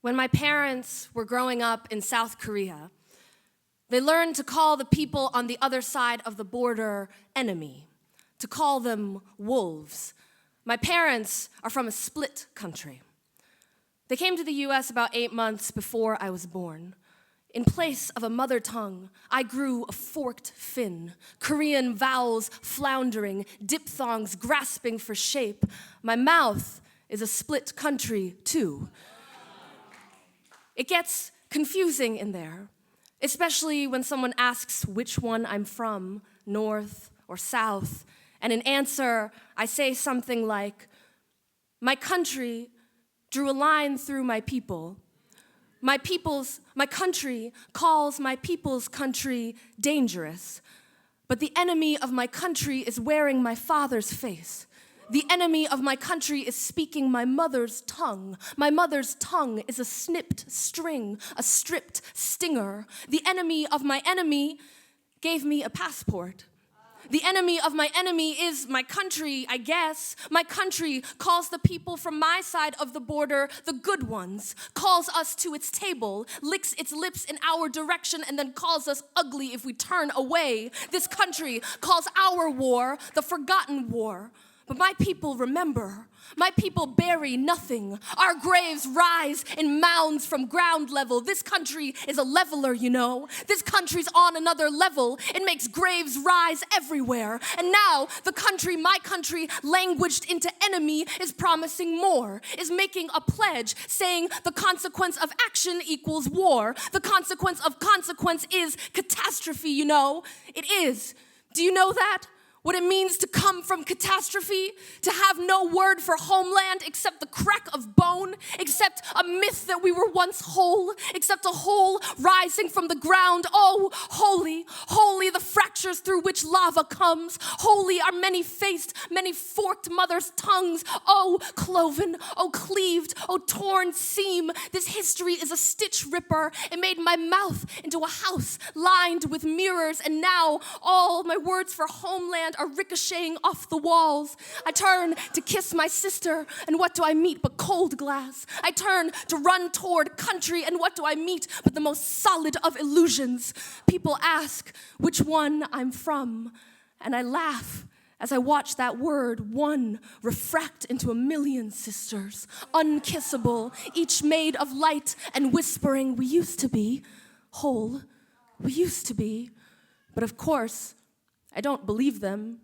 When my parents were growing up in South Korea, they learned to call the people on the other side of the border enemy, to call them wolves. My parents are from a split country. They came to the US about 8 months before I was born. In place of a mother tongue, I grew a forked fin, Korean vowels floundering, diphthongs grasping for shape. My mouth is a split country, too. It gets confusing in there, especially when someone asks which one I'm from, north or south, and in answer, I say something like, my country drew a line through my people. My country calls my people's country dangerous, but the enemy of my country is wearing my father's face. The enemy of my country is speaking my mother's tongue. My mother's tongue is a snipped string, a stripped stinger. The enemy of my enemy gave me a passport. The enemy of my enemy is my country, I guess. My country calls the people from my side of the border the good ones, calls us to its table, licks its lips in our direction, and then calls us ugly if we turn away. This country calls our war the forgotten war. But my people remember. My people bury nothing. Our graves rise in mounds from ground level. This country is a leveler, you know. This country's on another level. It makes graves rise everywhere. And now the country, my country, languaged into enemy, is promising more, is making a pledge saying the consequence of action equals war. The consequence of consequence is catastrophe, you know. It is. Do you know that? What it means to come from catastrophe, to have no word for homeland except the crack of bone, except a myth that we were once whole, except a whole rising from the ground. Oh, holy, holy the fractures through which lava comes. Holy are many-faced, many-forked mother's tongues. Oh, cloven, oh, cleaved, oh, torn seam. This history is a stitch ripper. It made my mouth into a house lined with mirrors, and now all my words for homeland are ricocheting off the walls. I turn to kiss my sister, and what do I meet but cold glass? I turn to run toward country, and what do I meet but the most solid of illusions? People ask which one I'm from, and I laugh as I watch that word, one, refract into a million sisters, unkissable, each made of light and whispering, we used to be whole, we used to be. But of course, I don't believe them.